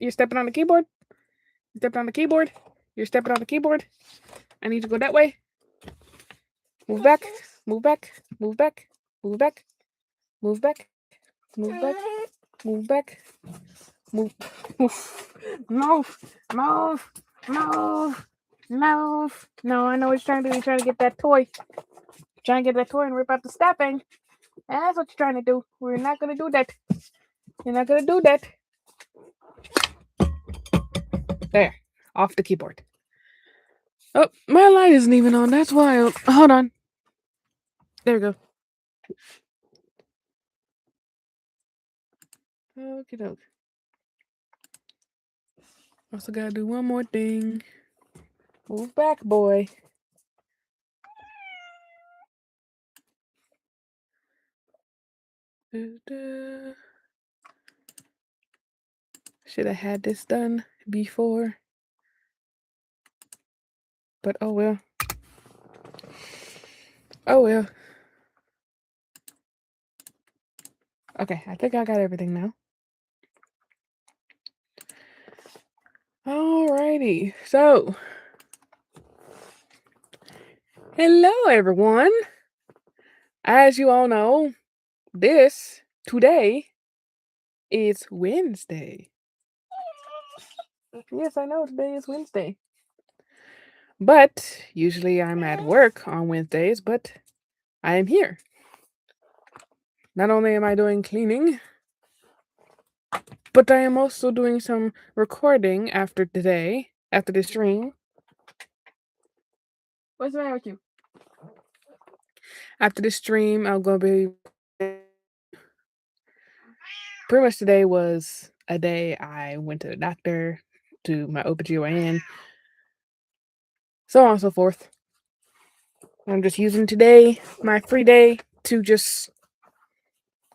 You're stepping on the keyboard. You're stepping on the keyboard. You're stepping on the keyboard. I need to go that way. Move back. Move back. Move back. Move back. Move back. Move back. Move back. Move. Move. Move. Move. Move. No, I know what you're trying to do. You're trying to get that toy. You're trying to get that toy and rip out the stuffing. That's what you're trying to do. We're not going to do that. You're not going to do that. There. Off the keyboard. Oh, my light isn't even on. That's wild. Hold on. There we go. Okie doke. Also gotta do one more thing. Move back, boy. Should have had this done before. But oh well. Oh well. Okay, I think I got everything now. Alrighty, so hello everyone. As you all know, today is Wednesday. Yes, I know today is Wednesday. But usually I'm at work on Wednesdays, but I am here. Not only am I doing cleaning, but I am also doing some recording after today, after the stream. What's the matter with you? After the stream, I'm going to be... Pretty much today was a day I went to the doctor, to my OBGYN, so on and so forth. I'm just using today, my free day, to just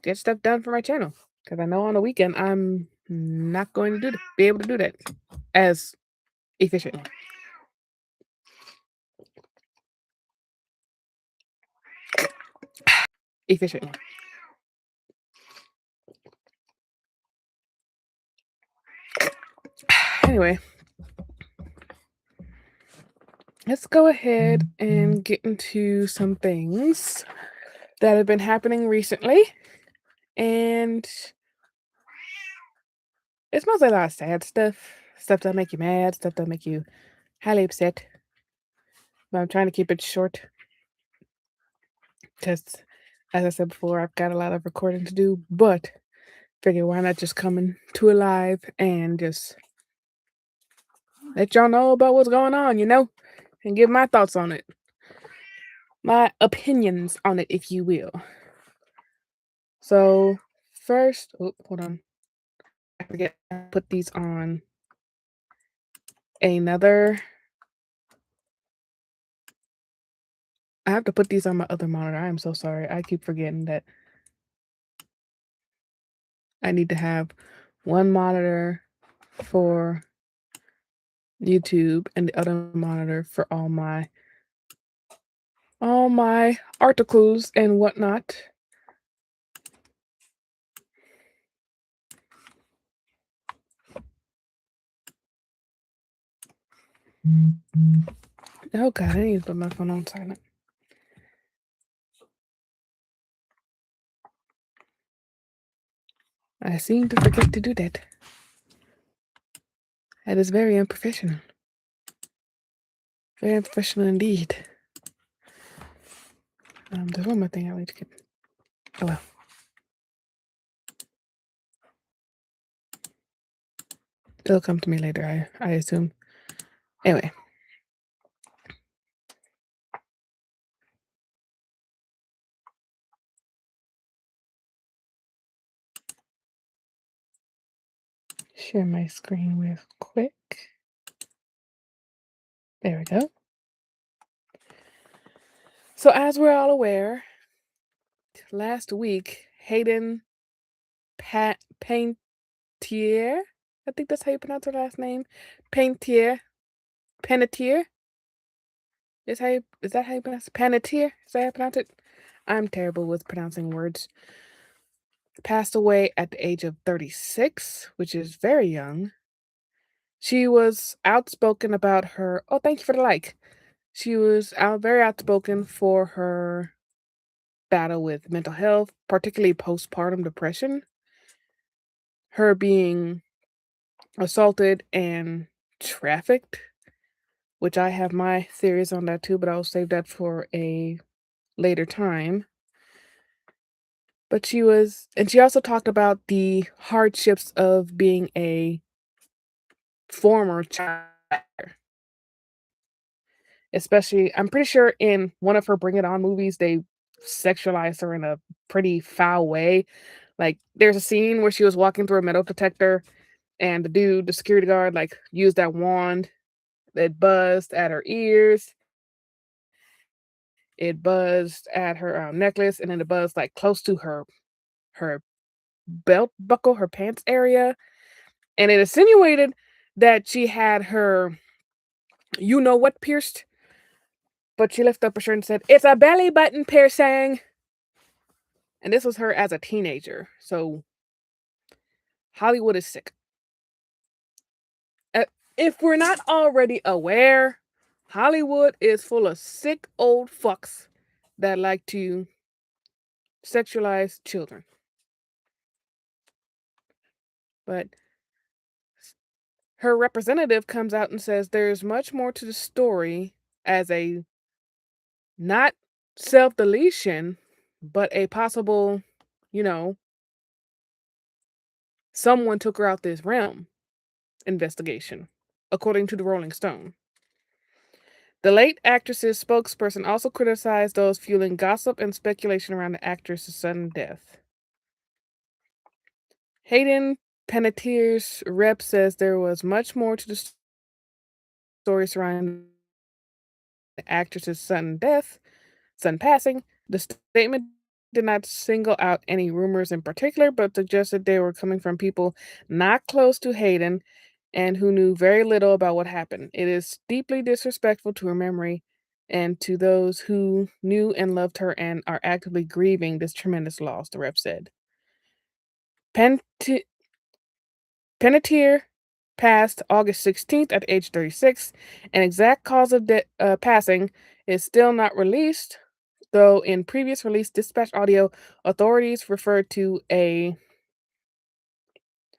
get stuff done for my channel. Because I know on the weekend, I'm not going to be able to do that as efficiently. Anyway, let's go ahead and get into some things that have been happening recently. And it's mostly a lot of sad stuff. Stuff that make you mad, stuff that make you highly upset. But I'm trying to keep it short. Because, as I said before, I've got a lot of recording to do. But figure why not just come into a live and just let y'all know about what's going on, and give my thoughts on it. My opinions on it, if you will. So, first, hold on. I forget to put these on another. I have to put these on my other monitor. I am so sorry. I keep forgetting that I need to have one monitor for YouTube and the other monitor for all my articles and whatnot. Oh God, I need to put my phone on silent. I seem to forget to do that. That is very unprofessional. Very unprofessional indeed. There's one more thing I need to get. Oh well. It'll come to me later, I assume. Anyway. Share my screen real quick. There we go. So as we're all aware, last week, Hayden Panettiere, I think that's how you pronounce her last name, Panettiere. Is that how you pronounce it? Panettiere? Is that how you pronounce it? I'm terrible with pronouncing words. Passed away at the age of 36, which is very young. She was outspoken about her oh, thank you for the like. She was very outspoken for her battle with mental health, particularly postpartum depression, her being assaulted and trafficked, which I have my theories on that too, but I'll save that for a later time. But she also talked about the hardships of being a former child actor, especially I'm pretty sure in one of her Bring It On movies, they sexualized her in a pretty foul way. Like, there's a scene where she was walking through a metal detector and the security guard, like, used that wand that buzzed at her ears, it buzzed at her, necklace, and then it buzzed, like, close to her belt buckle, her pants area, and it insinuated that she had her you know what pierced, but she lifted up her shirt and said, "It's a belly button piercing." And this was her as a teenager. So Hollywood is sick. Uh, if we're not already aware, Hollywood is full of sick old fucks that like to sexualize children. But her representative comes out and says there's much more to the story as a not self deletion, but a possible, you know, someone took her out this realm investigation, according to the Rolling Stone. The late actress's spokesperson also criticized those fueling gossip and speculation around the actress's sudden death. Hayden Panettiere's rep says there was much more to the story surrounding the actress's sudden passing. The statement did not single out any rumors in particular, but suggested they were coming from people not close to Hayden and who knew very little about what happened. It is deeply disrespectful to her memory and to those who knew and loved her and are actively grieving this tremendous loss, the rep said. Penti- Panettiere passed August 16th at age 36. An exact cause of passing is still not released, though in previous release dispatch audio, authorities referred to a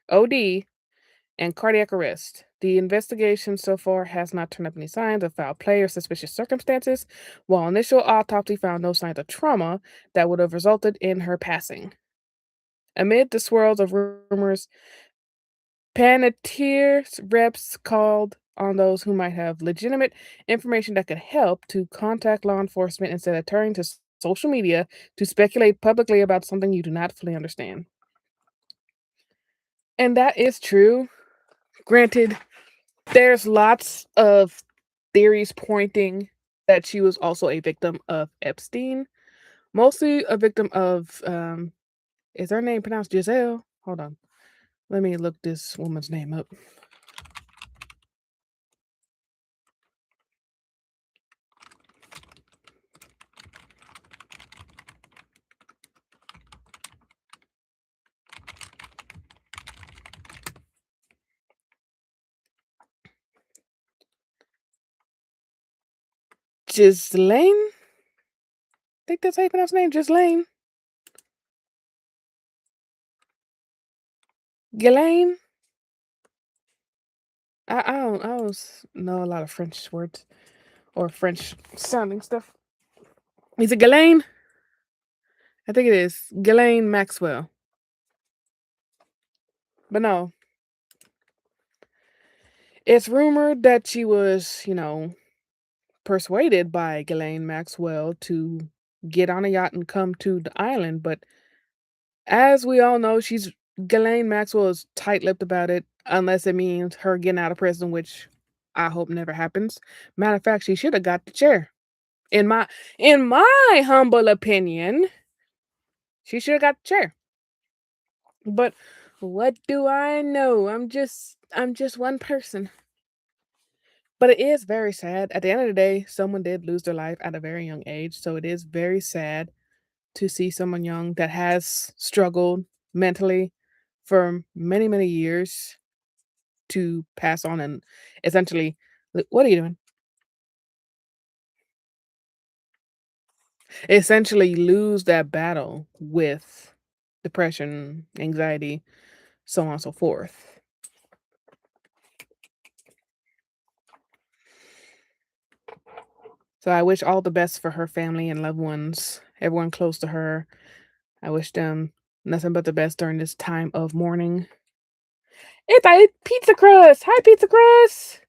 OD and cardiac arrest. The investigation so far has not turned up any signs of foul play or suspicious circumstances, while initial autopsy found no signs of trauma that would have resulted in her passing. Amid the swirls of rumors, Panettiere's reps called on those who might have legitimate information that could help to contact law enforcement instead of turning to social media to speculate publicly about something you do not fully understand. And that is true. Granted, there's lots of theories pointing that she was also a victim of Epstein, mostly a victim of, is her name pronounced Giselle? Hold on. Let me look this woman's name up. Ghislaine? I think that's how you pronounce her name, Ghislaine. Ghislaine? I don't know a lot of French words or French sounding stuff. Is it Ghislaine? I think it is. Ghislaine Maxwell. But no, it's rumored that she was, persuaded by Ghislaine Maxwell to get on a yacht and come to the island. But as we all know, Ghislaine Maxwell is tight-lipped about it, unless it means her getting out of prison, which I hope never happens. Matter of fact, she should have got the chair. In my humble opinion, she should have got the chair. But what do I know? I'm just one person. But it is very sad. At the end of the day, someone did lose their life at a very young age. So it is very sad to see someone young that has struggled mentally for many, many years. to pass on and essentially what are you doing? Essentially lose that battle with depression, anxiety, so on and so forth. So I wish all the best for her family and loved ones, everyone close to her. I wish them nothing but the best during this time of mourning. It's Pizza Crust. Hi, Pizza Crust.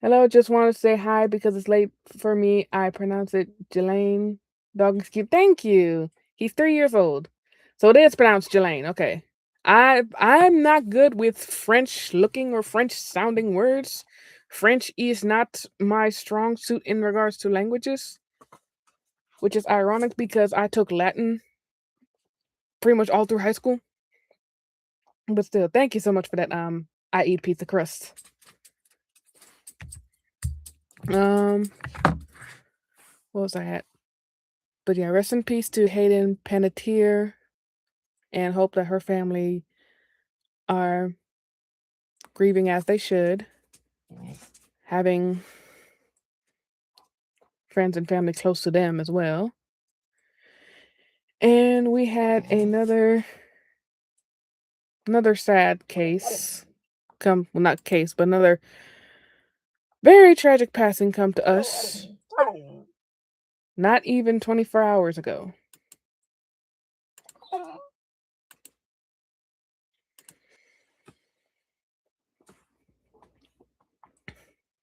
Hello, just want to say hi because it's late for me. I pronounce it Jelaine Dog Cube. Thank you. He's 3 years old. So it is pronounced Jelaine. Okay. I'm not good with French looking or French sounding words. French is not my strong suit in regards to languages, which is ironic because I took Latin pretty much all through high school. But still, thank you so much for that. I eat pizza crust. Um, what was I at? But yeah, rest in peace to Hayden Panettiere, and hope that her family are grieving as they should, having friends and family close to them as well. And we had another sad case come, well, not case, but another very tragic passing come to us not even 24 hours ago.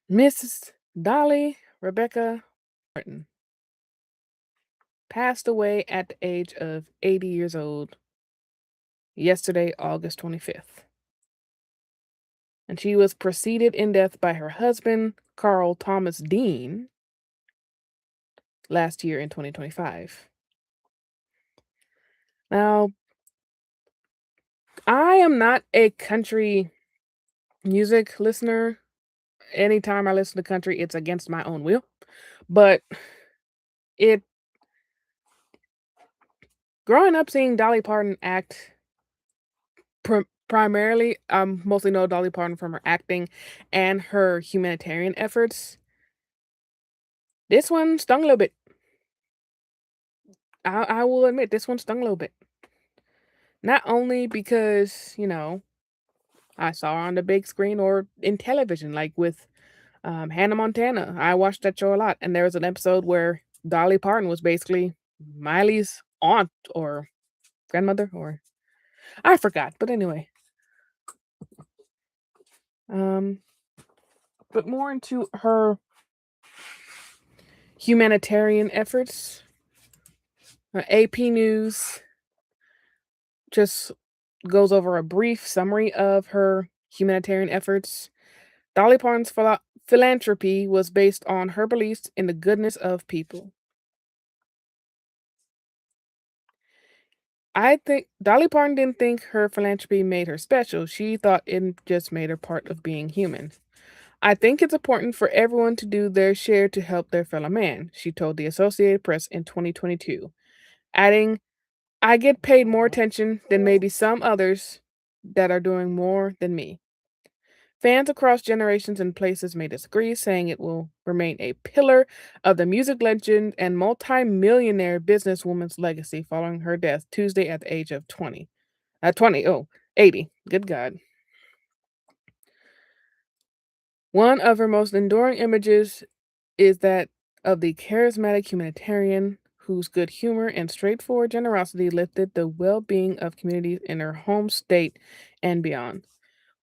Mrs. Dolly Rebecca Martin passed away at the age of 80 years old yesterday, August 25th. And she was preceded in death by her husband, Carl Thomas Dean, last year in 2025. Now, I am not a country music listener. Anytime I listen to country, it's against my own will. But it growing up seeing Dolly Parton act primarily, mostly know Dolly Parton from her acting and her humanitarian efforts. This one stung a little bit. I will admit this one stung a little bit. Not only because, I saw her on the big screen or in television, like with Hannah Montana. I watched that show a lot, and there was an episode where Dolly Parton was basically Miley's aunt or grandmother, or I forgot. But anyway, um, but more into her humanitarian efforts. AP News just goes over a brief summary of her humanitarian efforts. Dolly Parton's philanthropy was based on her beliefs in the goodness of people. I think Dolly Parton didn't think her philanthropy made her special. She thought it just made her part of being human. I think it's important for everyone to do their share to help their fellow man, she told the Associated Press in 2022, adding, I get paid more attention than maybe some others that are doing more than me. Fans across generations and places may disagree, saying it will remain a pillar of the music legend and multi-millionaire businesswoman's legacy following her death Tuesday at the age of 20. 20, oh, 80. Good God. One of her most enduring images is that of the charismatic humanitarian whose good humor and straightforward generosity lifted the well being of communities in her home state and beyond.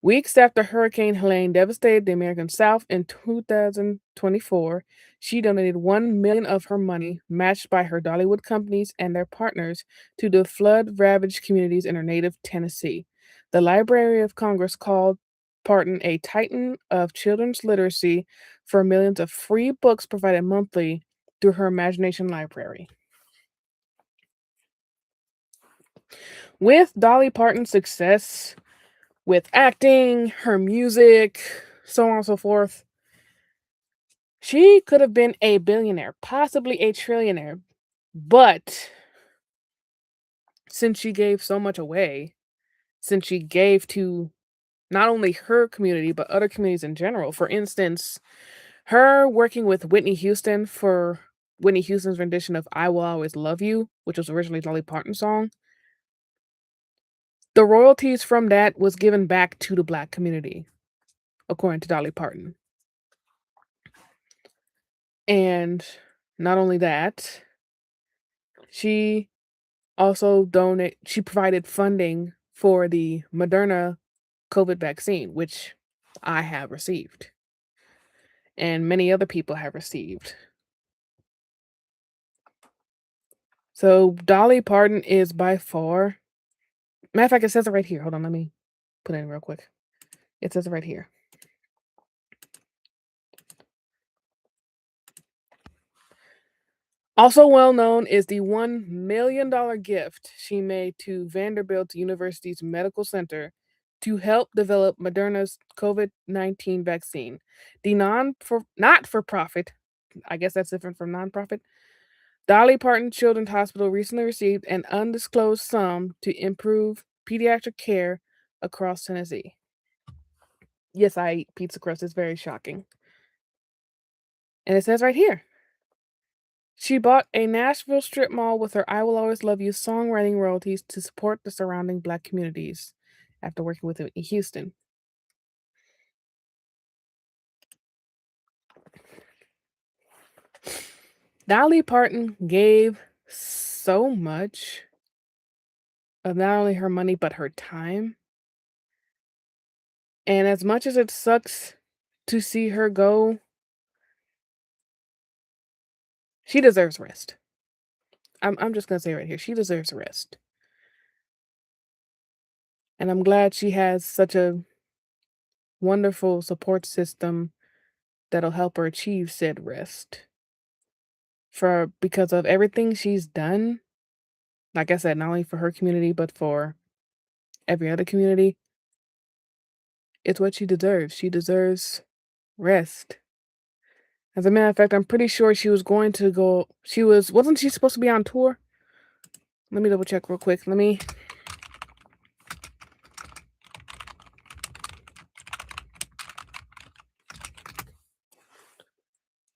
Weeks after Hurricane Helene devastated the American South in 2024, she donated 1 million of her money, matched by her Dollywood companies and their partners, to the flood-ravaged communities in her native Tennessee. The Library of Congress called Parton a titan of children's literacy for millions of free books provided monthly through her Imagination Library. With Dolly Parton's success with acting, her music, so on and so forth, she could have been a billionaire, possibly a trillionaire. But since she gave so much away, since she gave to not only her community, but other communities in general. For instance, her working with Whitney Houston for Whitney Houston's rendition of "I Will Always Love You," which was originally Dolly Parton's song, the royalties from that was given back to the Black community, according to Dolly Parton. And not only that, she she provided funding for the Moderna COVID vaccine, which I have received and many other people have received. So Dolly Parton is by far, matter of fact, it says it right here. Hold on, let me put it in real quick. It says it right here. Also well known is the $1 million gift she made to Vanderbilt University's medical center to help develop Moderna's COVID-19 vaccine. The not for profit, I guess that's different from nonprofit. Dolly Parton Children's Hospital recently received an undisclosed sum to improve pediatric care across Tennessee. Yes, I eat pizza crust. It's very shocking. And it says right here, she bought a Nashville strip mall with her "I Will Always Love You" songwriting royalties to support the surrounding Black communities after working with Whitney Houston. Dolly Parton gave so much of not only her money, but her time. And as much as it sucks to see her go, she deserves rest. I'm just gonna say right here, she deserves rest. And I'm glad she has such a wonderful support system that'll help her achieve said rest. For because of everything she's done, like I said, not only for her community, but for every other community, it's what she deserves. She deserves rest. As a matter of fact, I'm pretty sure she was going to go. Wasn't she supposed to be on tour? Let me double check real quick.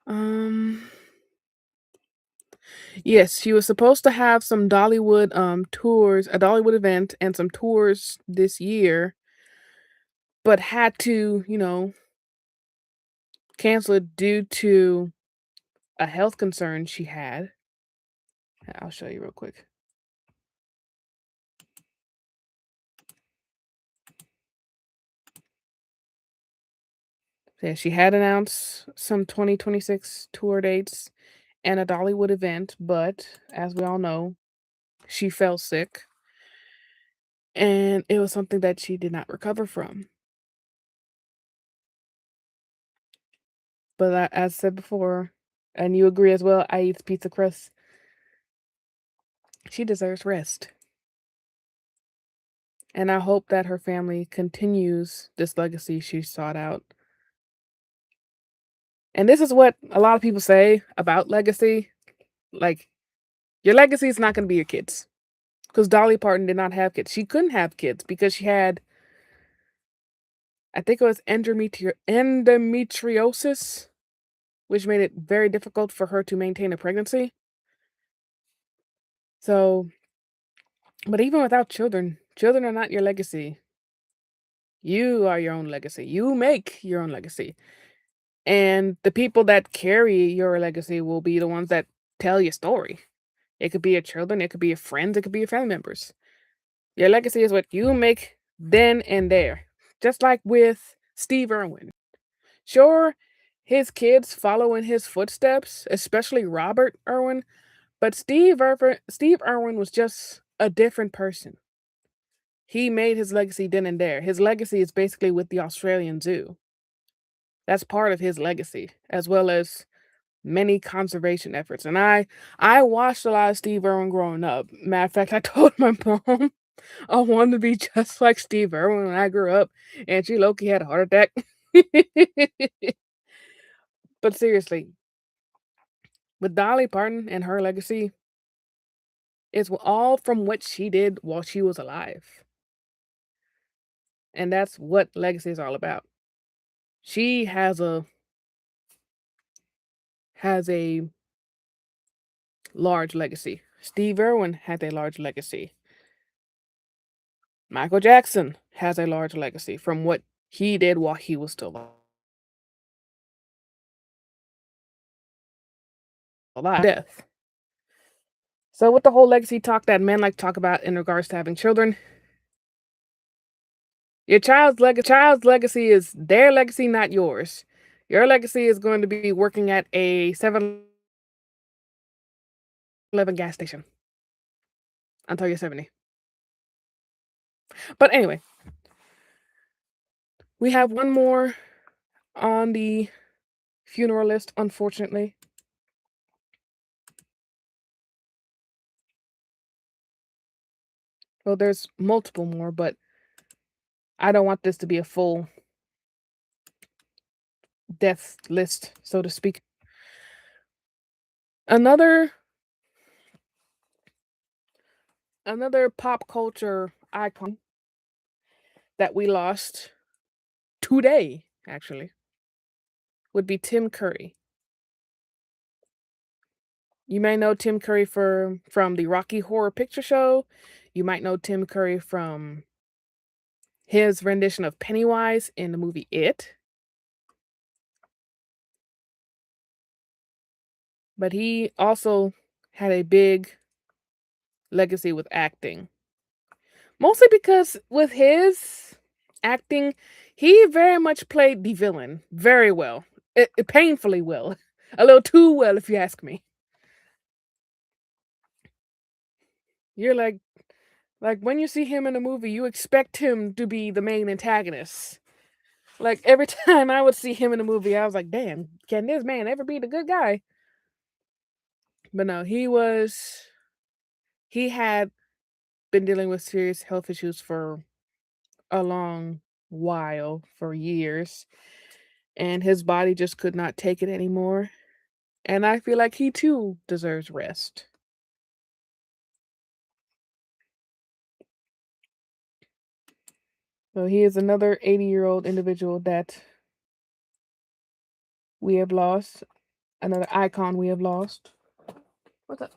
Um, yes, she was supposed to have some Dollywood tours, a Dollywood event and some tours this year, but had to, cancel it due to a health concern she had. I'll show you real quick. Yeah, she had announced some 2026 tour dates and a Dollywood event, but as we all know, she fell sick and it was something that she did not recover from. But as said before, and you agree as well, I eat pizza crust. She deserves rest. And I hope that her family continues this legacy she sought out. And this is what a lot of people say about legacy. Like, your legacy is not going to be your kids. Because Dolly Parton did not have kids. She couldn't have kids because she had, I think it was endometriosis, which made it very difficult for her to maintain a pregnancy. So, but even without children, children are not your legacy. You are your own legacy. You make your own legacy. And the people that carry your legacy will be the ones that tell your story. It could be your children, it could be your friends, it could be your family members. Your legacy is what you make then and there. Just like with Steve Irwin. Sure, his kids follow in his footsteps, especially Robert Irwin, but Steve Irwin was just a different person. He made his legacy then and there. His legacy is basically with the Australian Zoo. That's part of his legacy, as well as many conservation efforts. And I watched a lot of Steve Irwin growing up. Matter of fact, I told my mom I wanted to be just like Steve Irwin when I grew up, and she low-key had a heart attack. But seriously, with Dolly Parton and her legacy, it's all from what she did while she was alive. And that's what legacy is all about. She has a large legacy. Steve Irwin had a large legacy. Michael Jackson has a large legacy from what he did while he was still alive. Death. So with the whole legacy talk that men like to talk about in regards to having children, your child's legacy is their legacy, not yours. Your legacy is going to be working at a 7-Eleven gas station until you're 70. But anyway, we have one more on the funeral list, unfortunately. Well, there's multiple more, but I don't want this to be a full death list, so to speak. Another another pop culture icon that we lost today, actually, would be Tim Curry. You may know Tim Curry from the Rocky Horror Picture Show. You might know Tim Curry from his rendition of Pennywise in the movie It. But he also had a big legacy with acting. Mostly because with his acting, he very much played the villain very well. Painfully well. A little too well, if you ask me. You're like when you see him in a movie, you expect him to be the main antagonist. Like every time I would see him in a movie, I was like, damn, can this man ever be the good guy? But no, he had been dealing with serious health issues for a long while, for years, and his body just could not take it anymore. And I feel like he too deserves rest. So he is another 80-year-old individual that we have lost, another icon we have lost. What's up?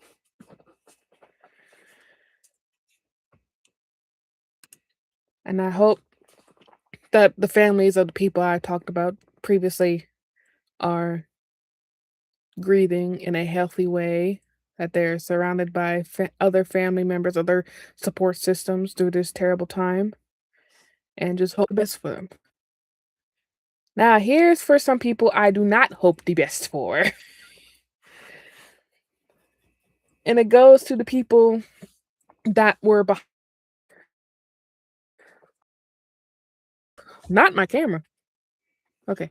And I hope that the families of the people I talked about previously are grieving in a healthy way, that they're surrounded by other family members, other support systems through this terrible time, and just hope the best for them. Now, here's for some people I do not hope the best for. And it goes to the people that were behind. Not my camera. Okay.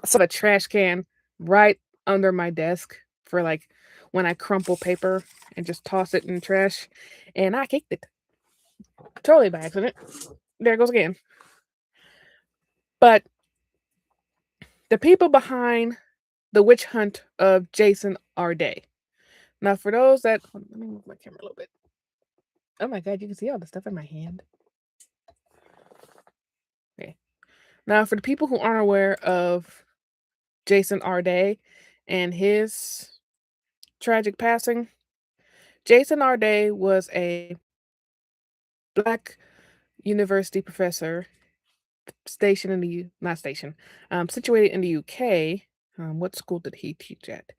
I saw a trash can right under my desk for like when I crumple paper and just toss it in the trash. And I kicked it. Totally by accident. There it goes again. But the people behind the witch hunt of Jason R. Day. Now, for those that let me move my camera a little bit. Oh my god, you can see all the stuff in my hand. Okay. Now, for the people who aren't aware of Jason R. Day and his tragic passing, Jason R. Day was a black university professor stationed in the not station, situated in the UK. What school did he teach at?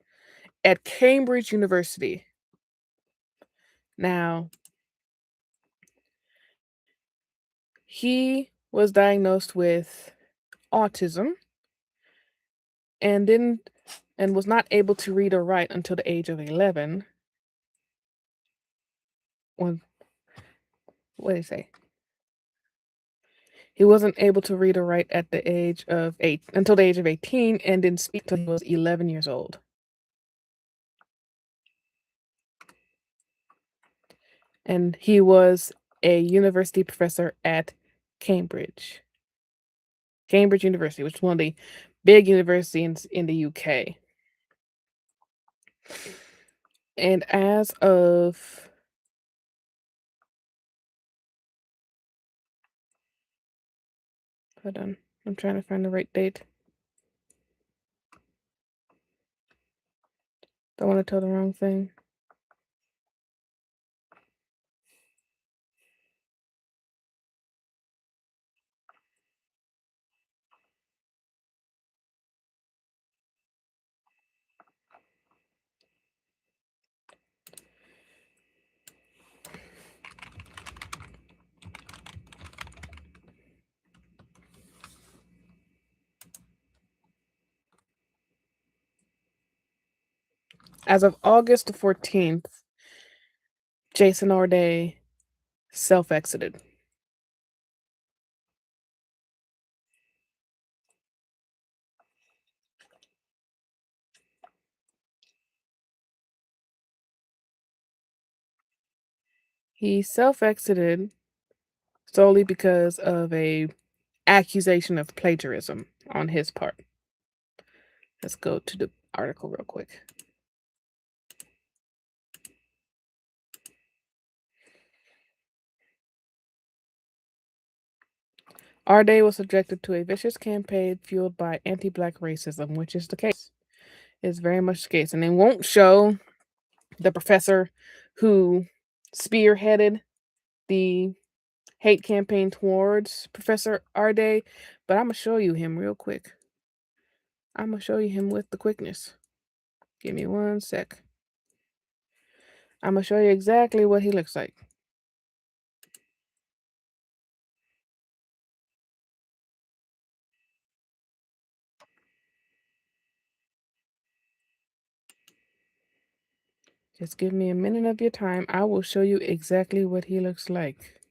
At Cambridge University. Now, he was diagnosed with autism and didn't and was not able to read or write until the age of 11. When what did he say? He wasn't able to read or write at the age of 8 until the age of 18 and didn't speak till he was 11 years old. And he was a university professor at Cambridge. Cambridge University, which is one of the big universities in the UK. And as of Hold on. I'm trying to find the right date. Don't want to tell the wrong thing. As of August the 14th, Jason Arday self-exited. He self-exited solely because of a accusation of plagiarism on his part. Let's go to the article real quick. Arday was subjected to a vicious campaign fueled by anti-black racism, which is the case. It's very much the case. And they won't show the professor who spearheaded the hate campaign towards Professor Arday, but I'm gonna show you him real quick. I'm gonna show you him with the quickness. Give me one sec. I'm gonna show you exactly what he looks like. Just give me a minute of your time. I will show you exactly what he looks like.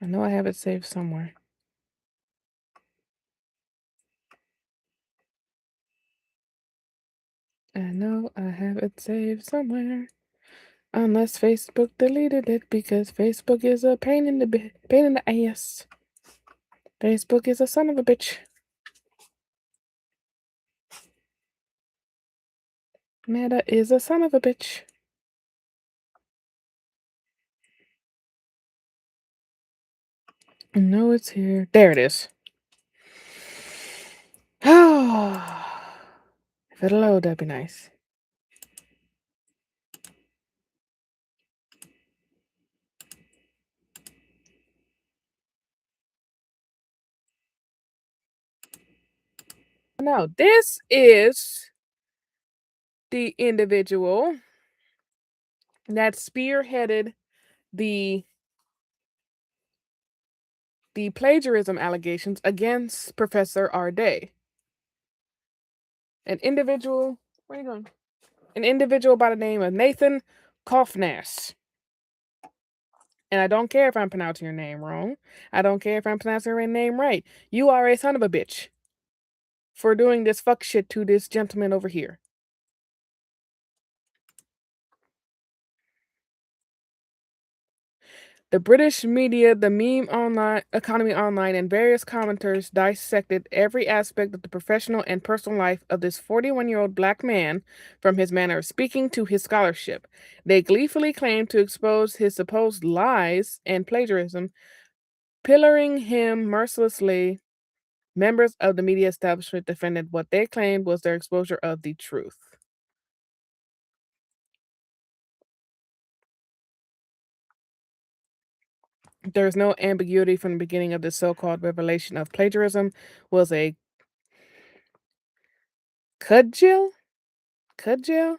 I know I have it saved somewhere. I know I have it saved somewhere. Unless Facebook deleted it because Facebook is a pain in the ass. Facebook is a son of a bitch. Meta is a son of a bitch. No, it's here. There it is. If it'll load, that'd be nice. Now, this is the individual that spearheaded the plagiarism allegations against Professor Arday. An individual, where are you going? An individual by the name of Nathan Kofnas. And I don't care if I'm pronouncing your name wrong. I don't care if I'm pronouncing your name right. You are a son of a bitch for doing this fuck shit to this gentleman over here. The British media, the meme online, economy online, and various commenters dissected every aspect of the professional and personal life of this 41-year-old black man, from his manner of speaking to his scholarship. They gleefully claimed to expose his supposed lies and plagiarism, pillaring him mercilessly. Members of the media establishment defended what they claimed was their exposure of the truth. There is no ambiguity from the beginning of this so-called revelation of plagiarism was a cudgel? Cudgel?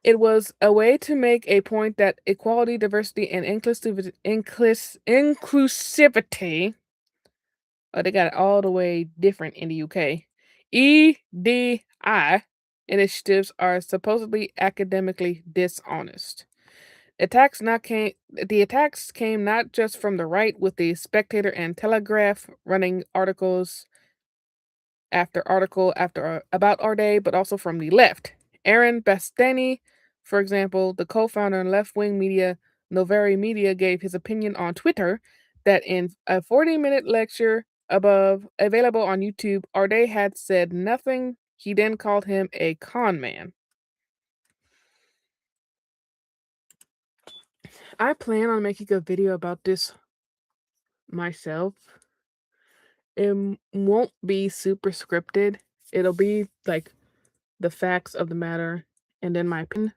It was a way to make a point that equality, diversity, and inclusivity. Oh, they got it all the way different in the UK. EDI initiatives are supposedly academically dishonest. The attacks came not just from the right, with the Spectator and Telegraph running articles after article about Arday, but also from the left. Aaron Bastani For example, the co-founder and left-wing media Novary Media gave his opinion on Twitter that in a 40-minute lecture above available on YouTube, Arday had said nothing. He then called him a con man. I plan on making a video about this myself. It won't be super scripted. It'll be like the facts of the matter and then my opinion.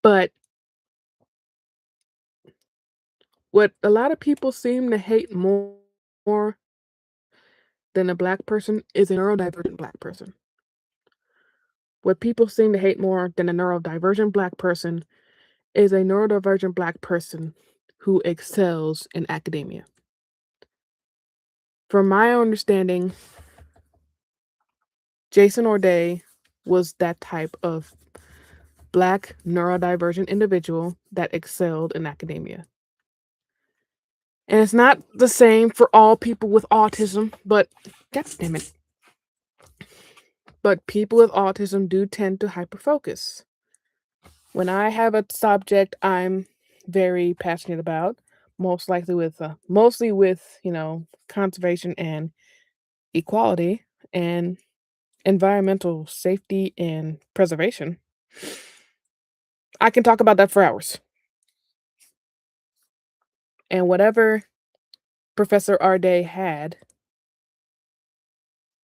But what a lot of people seem to hate more than a black person is a neurodivergent black person. What people seem to hate more than a neurodivergent black person is a neurodivergent black person who excels in academia. From my understanding, Jason Orday was that type of black neurodivergent individual that excelled in academia. And it's not the same for all people with autism, but god damn it. But people with autism do tend to hyperfocus. When I have a subject I'm very passionate about, mostly with, conservation and equality and environmental safety and preservation, I can talk about that for hours. And whatever Professor Arday had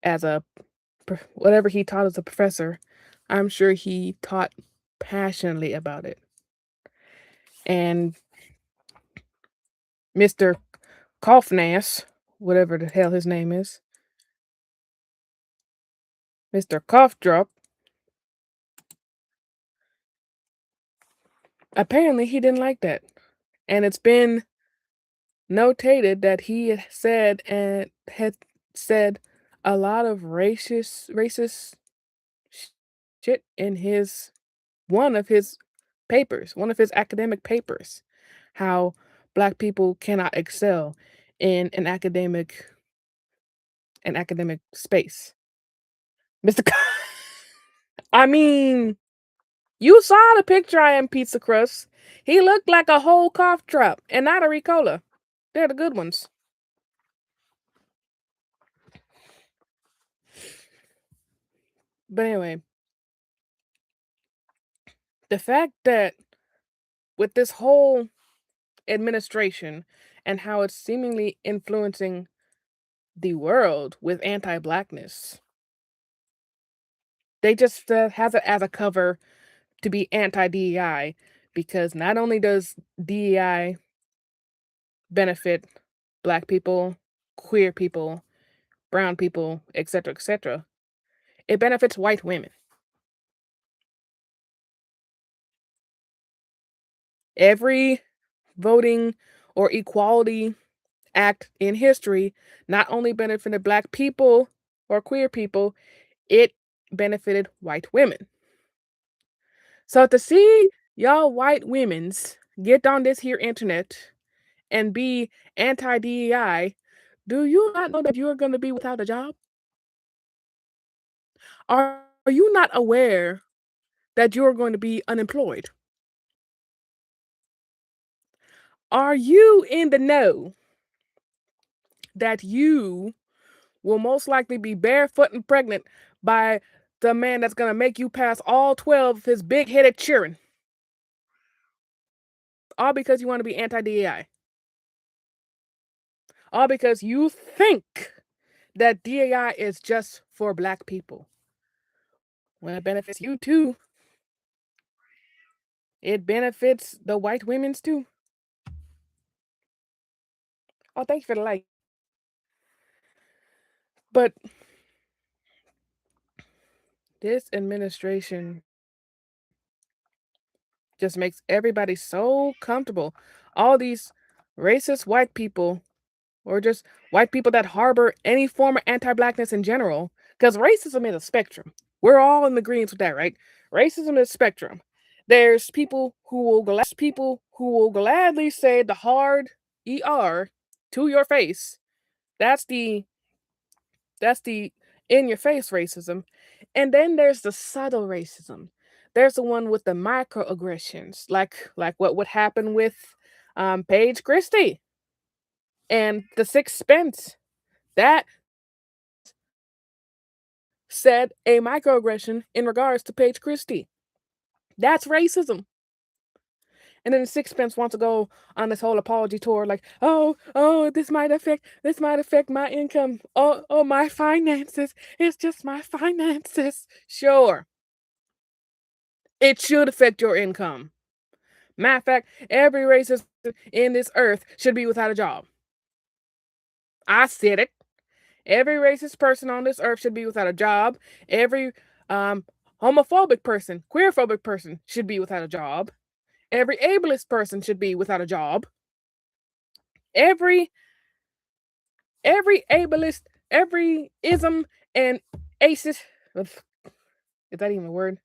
as whatever he taught as a professor, I'm sure he taught passionately about it. And Mr. Kaufnass, whatever the hell his name is, Mr. Coughdrop, apparently he didn't like that. And it's been notated that he had said a lot of racist shit in one of his one of his academic papers, how black people cannot excel in an academic space. Mr. I mean, you saw the picture I am pizza crust. He looked like a whole cough drop and not a Ricola. They're the good ones. But anyway, the fact that with this whole administration and how it's seemingly influencing the world with anti-blackness, they just has it as a cover to be anti-DEI because not only does DEI benefit black people, queer people, brown people, etc., it benefits white women. Every voting or equality act in history not only benefited black people or queer people, it benefited white women. So to see y'all white women's get on this here internet and be anti-DEI, do you not know that you are going to be without a job? Are you not aware that you are going to be unemployed? Are you in the know that you will most likely be barefoot and pregnant by the man that's going to make you pass all 12 of his big-headed children? All because you want to be anti-DEI. All because you think that DEI is just for black people. Well, it benefits you too. It benefits the white women's too. Oh, thank you for the like. But this administration just makes everybody so comfortable. All these racist white people, or just white people that harbor any form of anti-blackness in general, because racism is a spectrum. We're all in agreement with that, right? Racism is a spectrum. There's people who will gladly say the hard ER to your face. That's the in your face racism. And then there's the subtle racism. there's the one with the microaggressions, like what would happen with Paige Christie and The Sixth Sense. That said a microaggression in regards to Paige Christie. That's racism. And then the Sixpence wants to go on this whole apology tour, like, oh, this might affect my income. Oh, my finances. It's just my finances. Sure. It should affect your income. Matter of fact, every racist in this earth should be without a job. I said it. Every racist person on this earth should be without a job. Every homophobic person, queerphobic person should be without a job. Every ableist person should be without a job. Every ableist, every ism and aces. Is that even a word?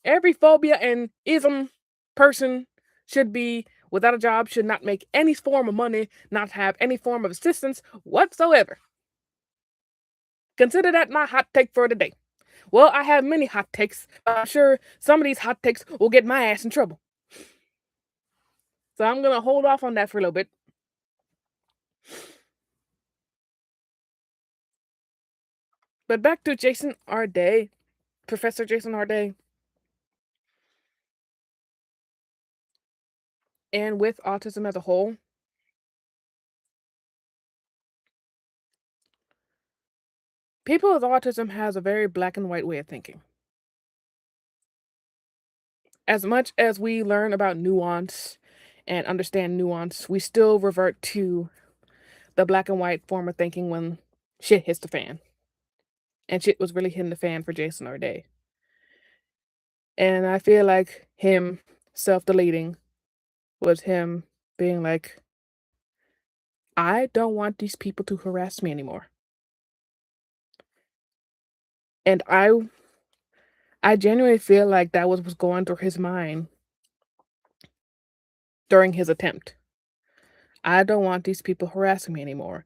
Every phobia and ism person should be without a job, should not make any form of money, not have any form of assistance whatsoever. Consider that my hot take for today. Well, I have many hot takes. I'm sure some of these hot takes will get my ass in trouble. So I'm going to hold off on that for a little bit. But back to Jason Arday, Professor Jason Arday. And with autism as a whole, people with autism has a very black and white way of thinking. As much as we learn about nuance and understand nuance, we still revert to the black and white form of thinking when shit hits the fan. And shit was really hitting the fan for Jason Arday. And I feel like him self-deleting was him being like, I don't want these people to harass me anymore. And I genuinely feel like that was going through his mind during his attempt. I don't want these people harassing me anymore.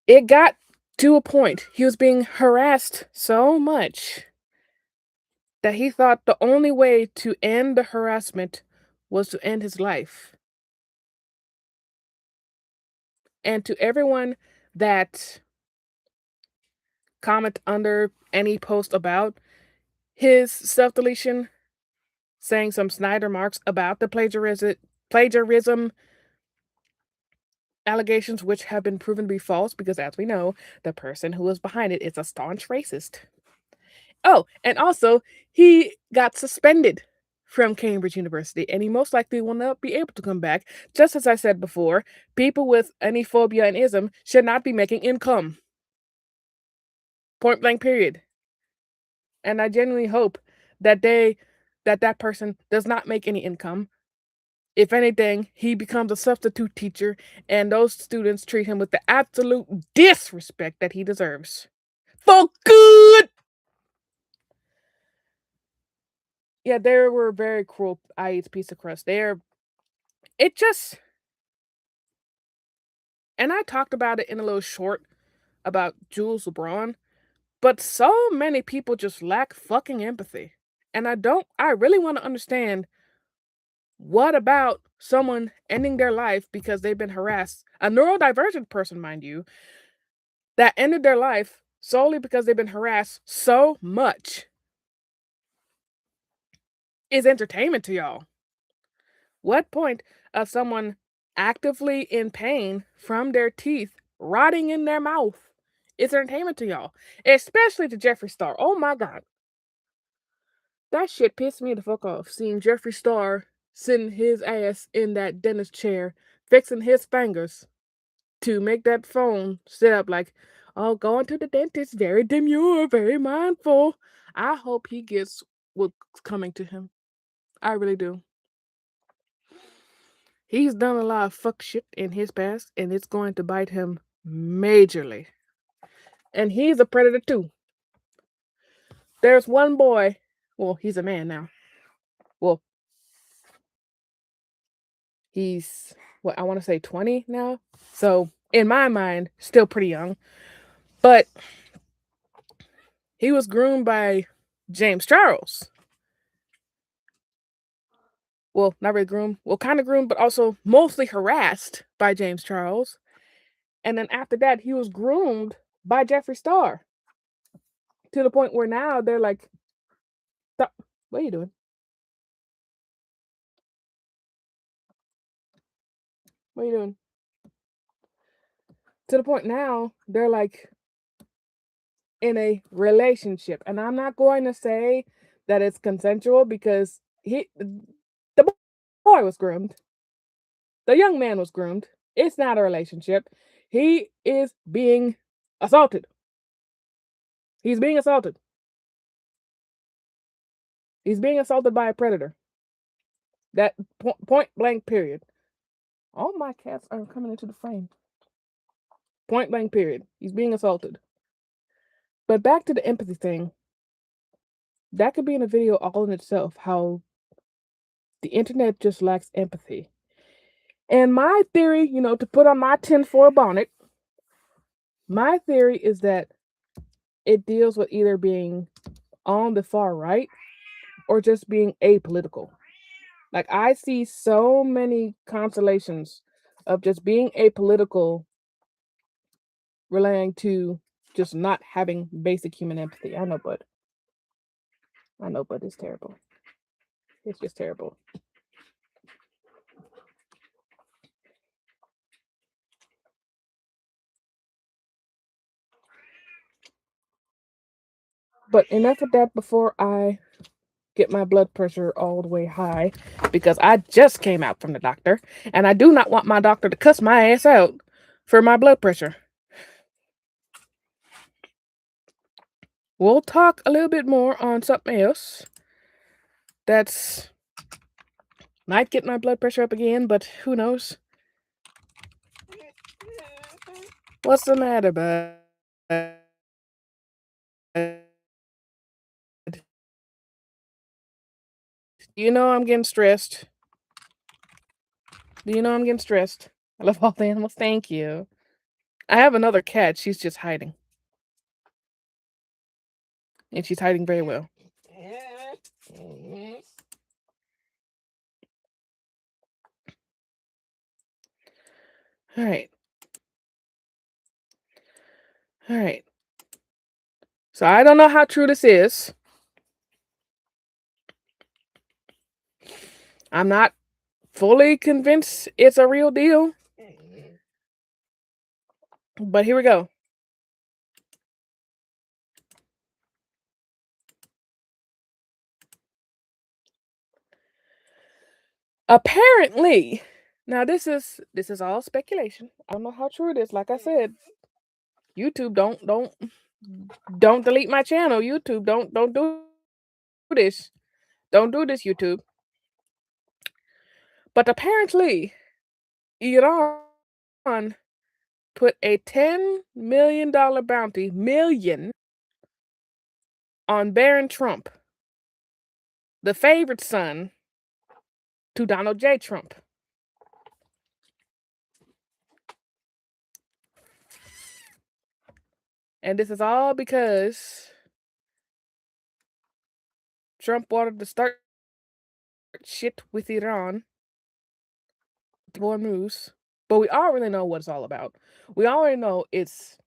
It got to a point, he was being harassed so much that he thought the only way to end the harassment was to end his life. And to everyone that comment under any post about his self-deletion, saying some snide remarks about the plagiarism allegations, which have been proven to be false, because as we know, the person who was behind it is a staunch racist. Oh, and also, he got suspended from Cambridge University, and he most likely will not be able to come back. Just as I said before, people with any phobia and ism should not be making income. Point blank, period. And I genuinely hope that that person does not make any income. If anything, he becomes a substitute teacher, and those students treat him with the absolute disrespect that he deserves. For good! Yeah, they were very cruel. I eat piece of crust. It just, and I talked about it in a little short about Jules LeBron, but so many people just lack fucking empathy. And I really want to understand, what about someone ending their life because they've been harassed? A neurodivergent person, mind you, that ended their life solely because they've been harassed so much is entertainment to y'all. What point of someone actively in pain from their teeth rotting in their mouth is entertainment to y'all? Especially to Jeffree Star. Oh my God. That shit pissed me the fuck off, seeing Jeffree Star sitting his ass in that dentist chair, fixing his fingers to make that phone sit up like, oh, going to the dentist, very demure, very mindful. I hope he gets what's coming to him. I really do. He's done a lot of fuck shit in his past, and it's going to bite him majorly. And he's a predator too. There's one boy, well, he's a man now. Well, he's, what, I want to say 20 now. So, in my mind, still pretty young. But he was groomed by James Charles. well, not really groomed, well, kind of groomed, but also mostly harassed by James Charles. And then after that, he was groomed by Jeffree Star to the point where now they're like, "Stop. What are you doing? What are you doing?" To the point now they're like in a relationship. And I'm not going to say that it's consensual because the boy was groomed. The young man was groomed. It's not a relationship. He is being assaulted. He's being assaulted. He's being assaulted by a predator. That point blank period. All my cats are coming into the frame. Point blank period. He's being assaulted. But back to the empathy thing. That could be in a video all in itself, how the internet just lacks empathy. And my theory, to put on my tinfoil bonnet, my theory is that it deals with either being on the far right or just being apolitical. Like, I see so many constellations of just being apolitical relating to just not having basic human empathy. I know, but it's terrible. It's just terrible. But enough of that before I get my blood pressure all the way high, because I just came out from the doctor and I do not want my doctor to cuss my ass out for my blood pressure. We'll talk a little bit more on something else that's might get my blood pressure up again, but who knows? What's the matter, bud? You know I'm getting stressed. Do you know I'm getting stressed? I love all the animals. Thank you. I have another cat. She's just hiding. And she's hiding very well. All right. All right. So I don't know how true this is. I'm not fully convinced it's a real deal. But here we go. Apparently, now this is all speculation. I don't know how true it is. Like I said, YouTube don't delete my channel. YouTube don't do this. Don't do this, YouTube. But apparently, Iran put a $10 million bounty, on Barron Trump, the favorite son to Donald J. Trump. And this is all because Trump wanted to start shit with Iran. More news. But we already know what it's all about. We already know it's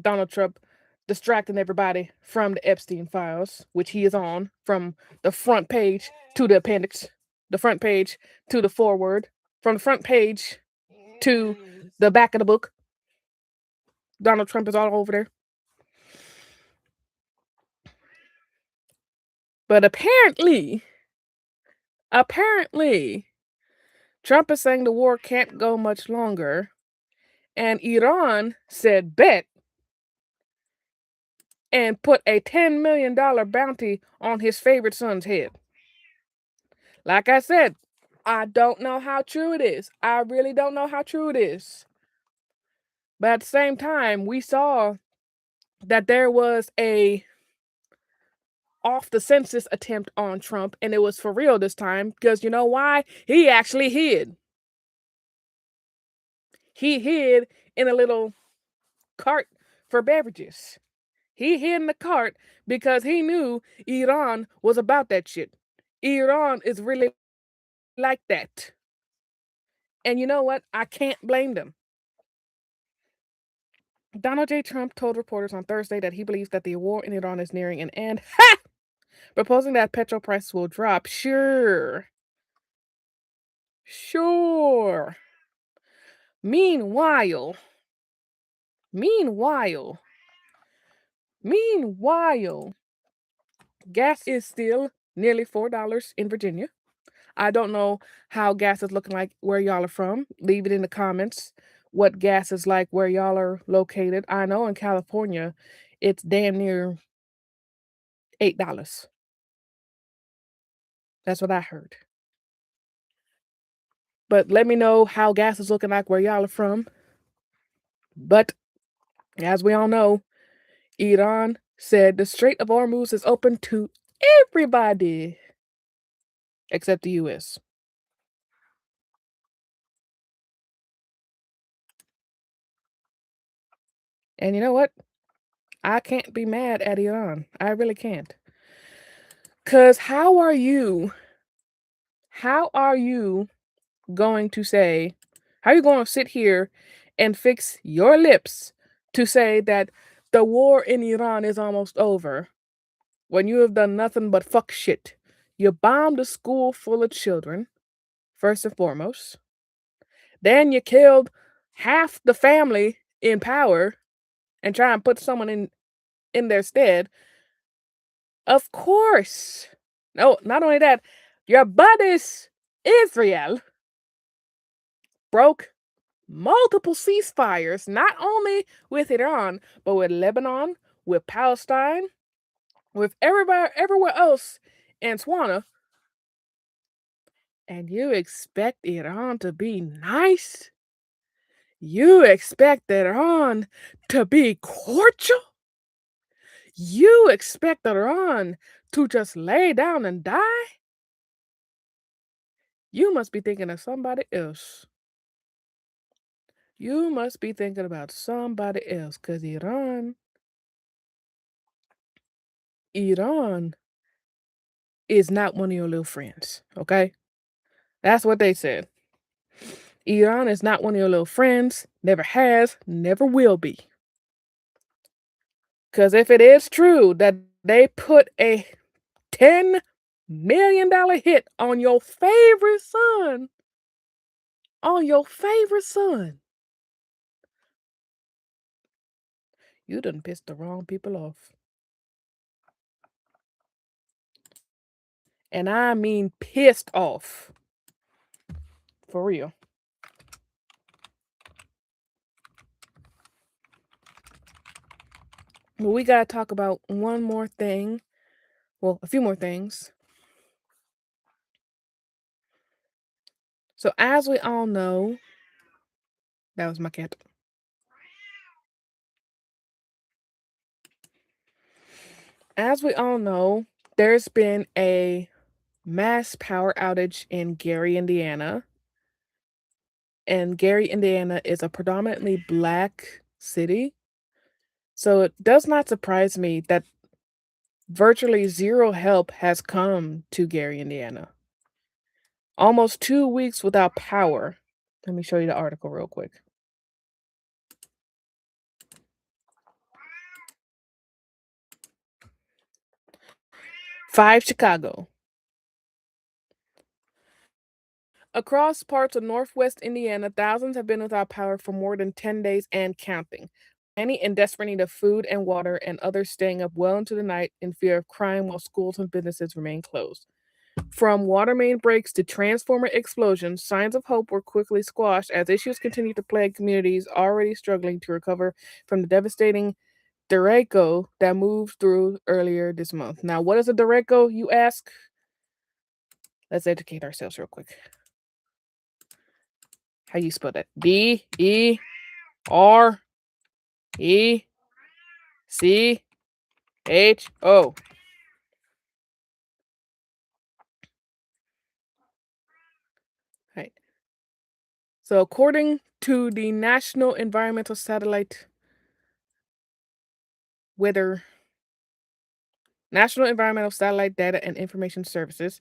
Donald Trump distracting everybody from the Epstein files, which he is on, from the front page to the appendix, the front page to the forward, from the front page to the back of the book. Donald Trump is all over there. But apparently, Trump is saying the war can't go much longer. And Iran said bet and put a $10 million bounty on his favorite son's head. Like I said, I don't know how true it is. I really don't know how true it is. But at the same time, we saw that there was a off the census attempt on Trump, and it was for real this time, because you know why? He actually hid. He hid in a little cart for beverages. He hid in the cart because he knew Iran was about that shit. Iran is really like that. And you know what? I can't blame them. Donald J. Trump told reporters on Thursday that he believes that the war in Iran is nearing an end, proposing that petrol prices will drop. Sure. Meanwhile, meanwhile, meanwhile, gas is still nearly $4 in Virginia. I don't know how gas is looking like where y'all are from. Leave it in the comments what gas is like where y'all are located. I know in California, it's damn near $8. That's what I heard. But let me know how gas is looking like where y'all are from. But as we all know, Iran said the Strait of Hormuz is open to everybody except the US. And you know what? I can't be mad at Iran. I really can't. Cuz how are you going to say, how are you going to sit here and fix your lips to say that the war in Iran is almost over when you have done nothing but fuck shit? You bombed a school full of children, first and foremost. Then you killed half the family in power and try and put someone in their stead. Of course. No, not only that, your buddies, Israel, broke multiple ceasefires, not only with Iran, but with Lebanon, with Palestine, with everywhere else in Swana. And you expect Iran to be nice? You expect Iran to be cordial? You expect Iran to just lay down and die? You must be thinking of somebody else. You must be thinking about somebody else, because Iran is not one of your little friends, okay? That's what they said. Iran is not one of your little friends, never has, never will be. Because if it is true that they put a $10 million hit on your favorite son, you done pissed the wrong people off. And I mean pissed off. For real. But we gotta talk about one more thing. Well, a few more things. So as we all know, that was my cat. As we all know, there's been a mass power outage in Gary, Indiana. And Gary, Indiana is a predominantly black city. So it does not surprise me that virtually zero help has come to Gary, Indiana. Almost 2 weeks without power. Let me show you the article real quick. 5 Chicago. Across parts of northwest Indiana, thousands have been without power for more than 10 days and counting. Many in desperate need of food and water, and others staying up well into the night in fear of crime while schools and businesses remain closed. From water main breaks to transformer explosions, signs of hope were quickly squashed as issues continued to plague communities already struggling to recover from the devastating derecho that moved through earlier this month. Now, what is a derecho, you ask? Let's educate ourselves real quick. How you spell that? DERECHO. Right. So according to the National Environmental Satellite Weather National Environmental Satellite Data and Information Services.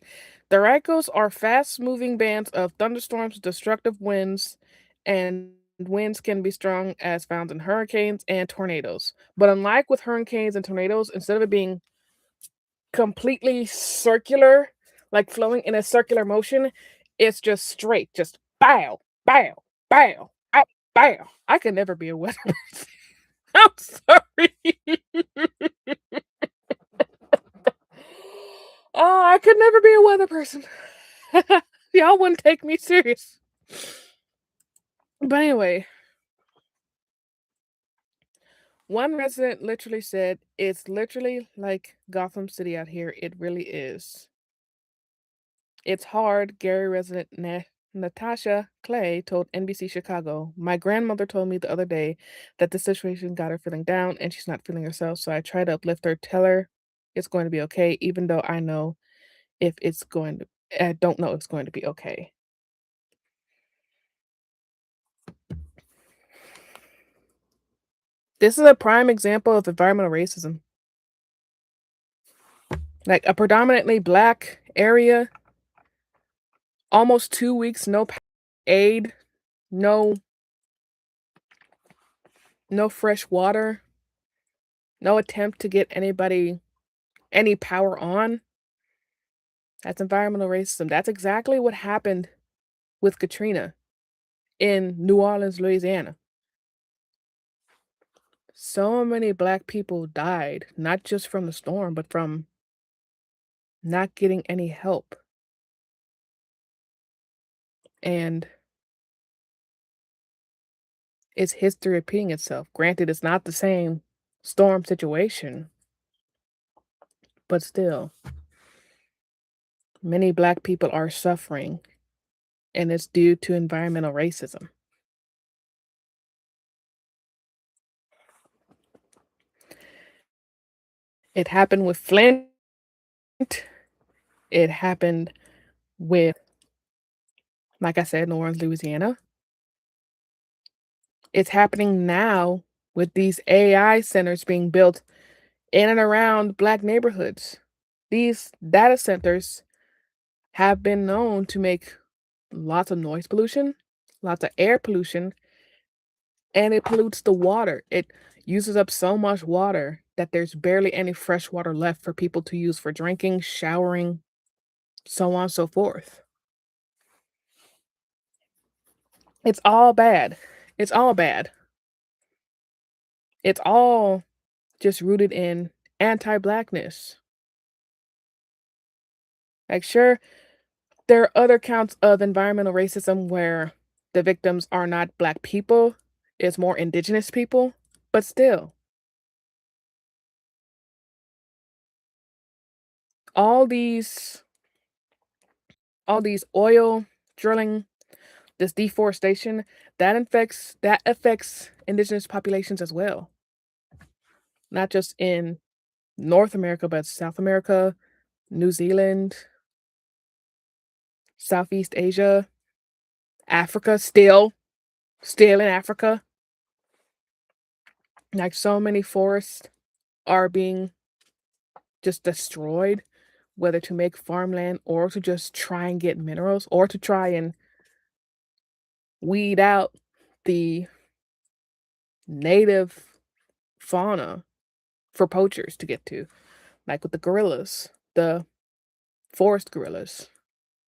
The Rikos are fast-moving bands of thunderstorms, destructive winds, and winds can be strong as found in hurricanes and tornadoes. But unlike with hurricanes and tornadoes, instead of it being completely circular, like flowing in a circular motion, it's just straight, just bow, bow, bow, bow, bow. I could never be a weather person. I'm sorry. Oh, I could never be a weather person. Y'all wouldn't take me serious. But anyway, one resident literally said, "It's literally like Gotham City out here. It really is. It's hard," Gary resident Natasha Clay told NBC Chicago. "My grandmother told me the other day that the situation got her feeling down and she's not feeling herself. So I try to uplift her, tell her it's going to be okay, even though I know if it's going to, I don't know if it's going to be okay." This is a prime example of environmental racism. Like a predominantly black area, almost 2 weeks, no aid, no no fresh water, no attempt to get anybody any power on. That's environmental racism. That's exactly what happened with Katrina in New Orleans, Louisiana. So many black people died, not just from the storm, but from not getting any help. And it's history repeating itself. Granted, it's not the same storm situation, but still, many black people are suffering, and it's due to environmental racism. It happened with Flint. It happened with, like I said, New Orleans, Louisiana. It's happening now with these AI centers being built in and around black neighborhoods. These data centers have been known to make lots of noise pollution, lots of air pollution, and it pollutes the water. It uses up so much water that there's barely any fresh water left for people to use for drinking, showering, so on and so forth. It's all bad. It's all bad. It's all just rooted in anti-blackness. Like, sure, there are other counts of environmental racism where the victims are not black people, it's more indigenous people, but still, all these all these oil drilling, this deforestation, that affects indigenous populations as well. Not just in North America, but South America, New Zealand, Southeast Asia, Africa, still in Africa. Like so many forests are being just destroyed, whether to make farmland or to just try and get minerals or to try and weed out the native fauna for poachers to get to, like with the gorillas, the forest gorillas.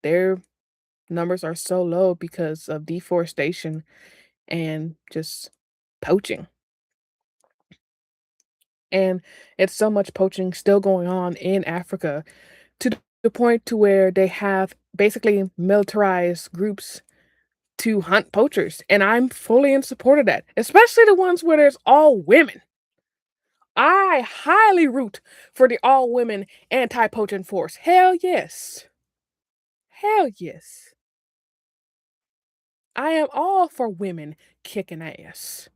Their numbers are so low because of deforestation and just poaching. And it's so much poaching still going on in Africa to the point to where they have basically militarized groups to hunt poachers, and I'm fully in support of that, especially the ones where there's all women. I highly root for the all women anti-poaching force. Hell yes. Hell yes. I am all for women kicking ass,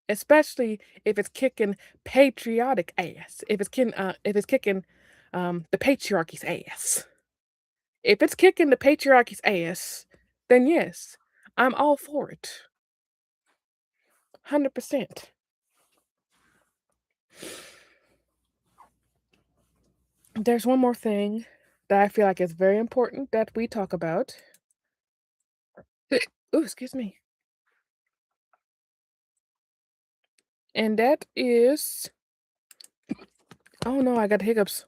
especially if it's kicking patriotic ass. If it's kicking the patriarchy's ass. If it's kicking the patriarchy's ass, then yes, I'm all for it. 100%. There's one more thing that I feel like is very important that we talk about. Ooh, excuse me. And that is, oh no, I got hiccups.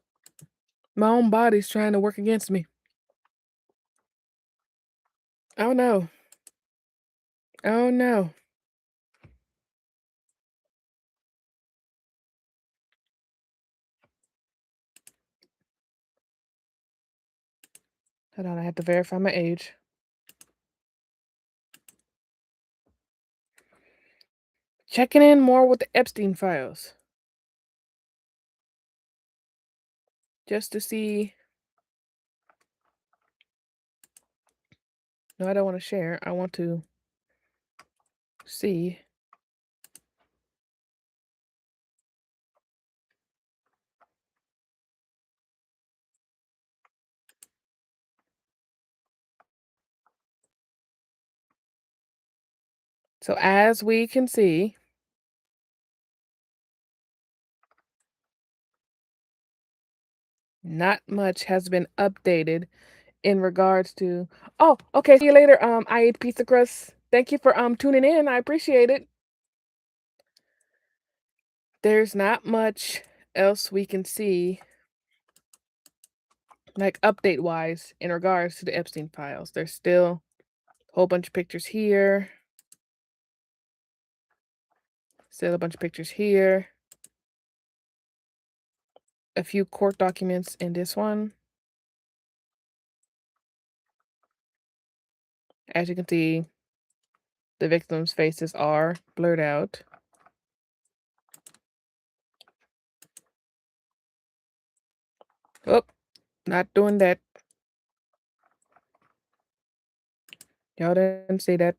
My own body's trying to work against me. Oh no. Oh no. Hold on, I have to verify my age. Checking in more with the Epstein files. Just to see. No, I don't want to share. I want to see. So as we can see, not much has been updated in regards to. Oh, okay. See you later. I ate pizza crust. Thank you for tuning in. I appreciate it. There's not much else we can see, like update wise, in regards to the Epstein files. There's still a whole bunch of pictures here. Still a bunch of pictures here. A few court documents in this one. As you can see, the victims' faces are blurred out. Oh, not doing that. Y'all didn't see that.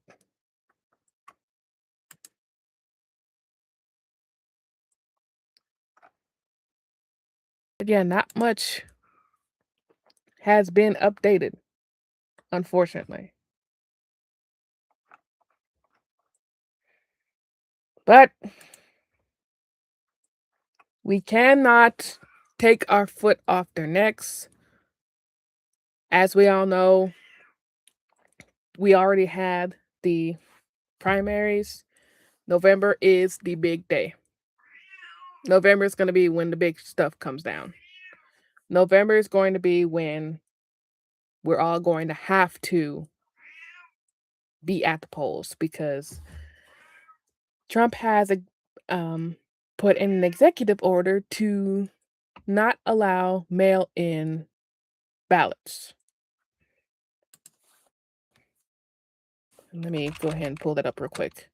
Again, not much has been updated, unfortunately. But we cannot take our foot off their necks. As we all know, we already had the primaries. November is the big day. November is going to be when the big stuff comes down. November is going to be when we're all going to have to be at the polls because Trump has put in an executive order to not allow mail-in ballots. Let me go ahead and pull that up real quick.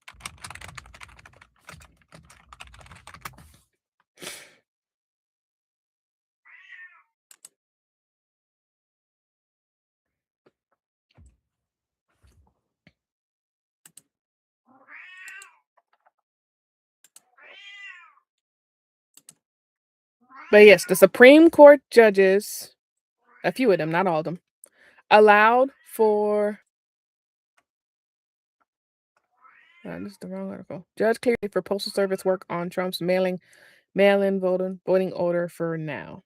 But yes, the Supreme Court judges, a few of them, not all of them, allowed for. This is the wrong article. Judge cleared for Postal Service work on Trump's mail-in voting order for now.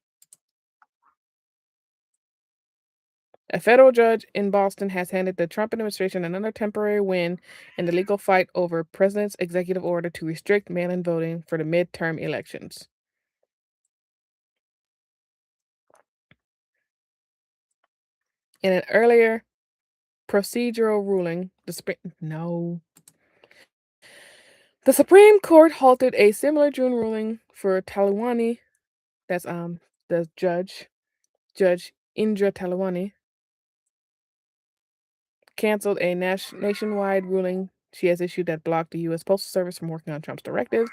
A federal judge in Boston has handed the Trump administration another temporary win in the legal fight over president's executive order to restrict mail-in voting for the midterm elections. In an earlier procedural ruling, the Supreme Court halted a similar June ruling for Talwani. That's the Judge Indra Talwani. Canceled a nationwide ruling she has issued that blocked the U.S. Postal Service from working on Trump's directives.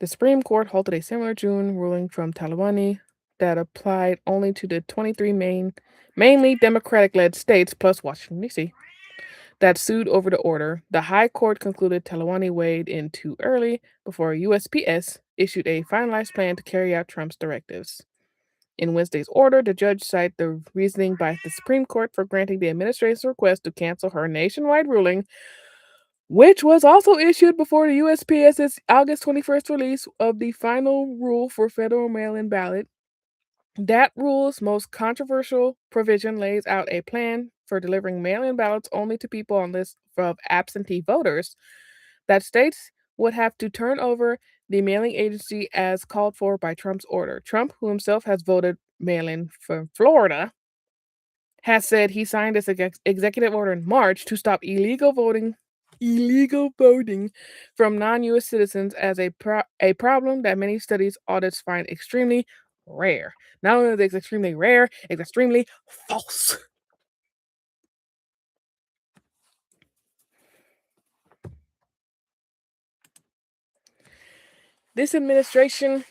The Supreme Court halted a similar June ruling from Talwani that applied only to the 23 mainly Democratic-led states plus Washington, D.C. that sued over the order. The High Court concluded Talwani weighed in too early before USPS issued a finalized plan to carry out Trump's directives. In Wednesday's order, the judge cited the reasoning by the Supreme Court for granting the administration's request to cancel her nationwide ruling which was also issued before the USPS's August 21st release of the final rule for federal mail-in ballot. That rule's most controversial provision lays out a plan for delivering mail-in ballots only to people on lists of absentee voters that states would have to turn over the mailing agency as called for by Trump's order. Trump, who himself has voted mail-in for Florida, has said he signed this executive order in March to stop illegal voting from non-US citizens as a problem that many studies audits find extremely rare. Not only is it extremely rare, it's extremely false. This administration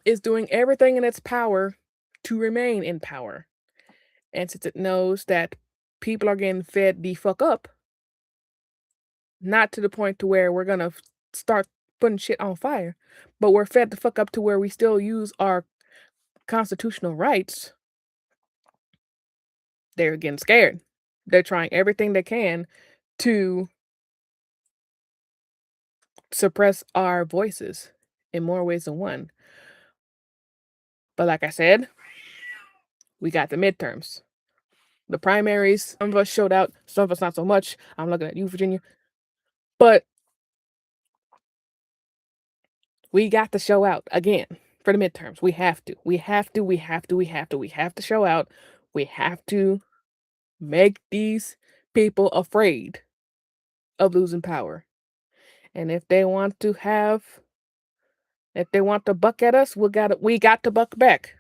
is doing everything in its power to remain in power. And since it knows that people are getting fed the fuck up, not to the point to where we're gonna start putting shit on fire, but we're fed the fuck up to where we still use our constitutional rights, they're getting scared. They're trying everything they can to suppress our voices in more ways than one. But like I said, we got the midterms. The primaries, some of us showed out, some of us not so much. I'm looking at you, Virginia. But we got to show out again for the midterms. We have to. We have to. We have to. We have to. We have to show out. We have to make these people afraid of losing power. And if they want to buck at us, we got to buck back.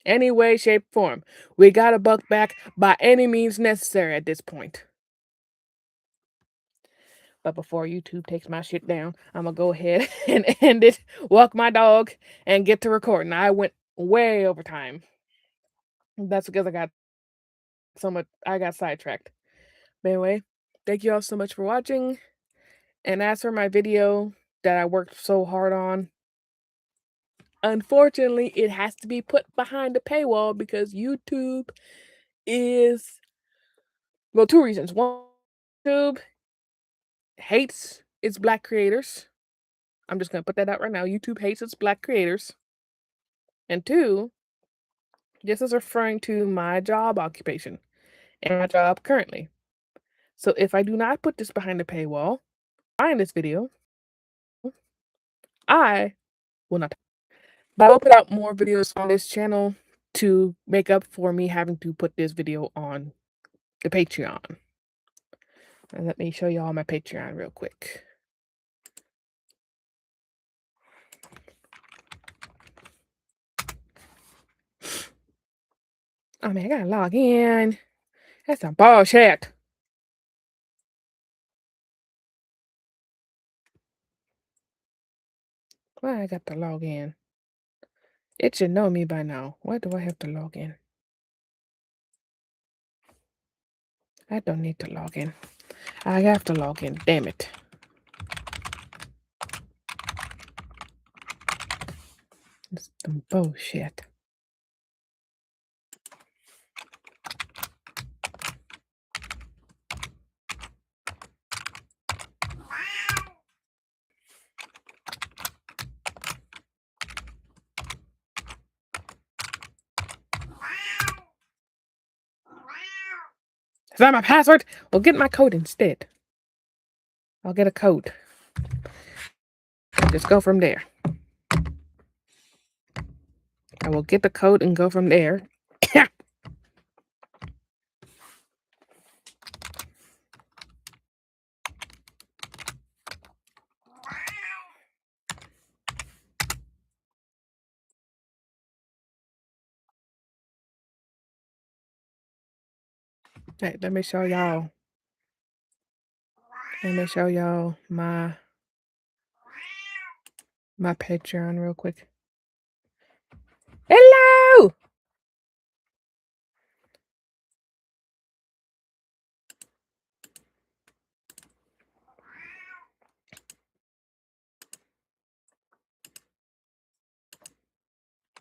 Any way, shape, form. We got to buck back by any means necessary at this point. But before YouTube takes my shit down, I'm gonna go ahead and end it, walk my dog, and get to recording. I went way over time. That's because I got sidetracked. But anyway, thank you all so much for watching. And as for my video that I worked so hard on, unfortunately, it has to be put behind a paywall because YouTube is, well, two reasons. One, YouTube hates its black creators. I'm just gonna put that out right now. YouTube hates its black creators. And two, this is referring to my job occupation and my job currently. So if I do not put this behind the paywall, find this video, I will not. But I will put out more videos on this channel to make up for me having to put this video on the Patreon. And let me show you all my Patreon real quick. Oh man, I gotta log in. That's some bullshit. Why I got to log in? It should know me by now. Why do I have to log in? I don't need to log in. I have to log in. Damn it. It's some bullshit. Is that my password? Well, get my code instead. I'll get a code. Just go from there. I will get the code and go from there. Hey, let me show y'all. Let me show y'all my Patreon real quick. Hello!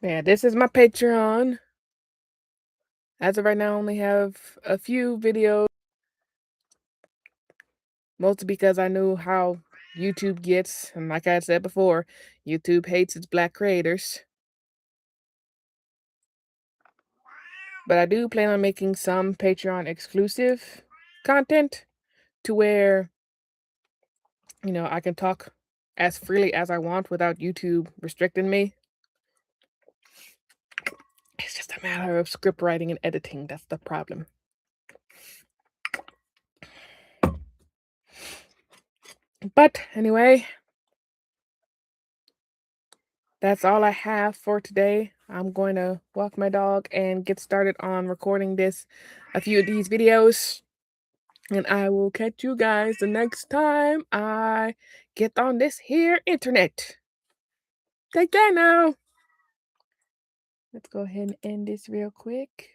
Yeah, this is my Patreon. As of right now, I only have a few videos. mostly because I knew how YouTube gets. And like I said before, YouTube hates its black creators. But I do plan on making some Patreon exclusive content to where, I can talk as freely as I want without YouTube restricting me. It's just a matter of script writing and editing. That's the problem. But anyway, that's all I have for today. I'm going to walk my dog and get started on recording a few of these videos. And I will catch you guys the next time I get on this here internet. Take care now. Let's go ahead and end this real quick.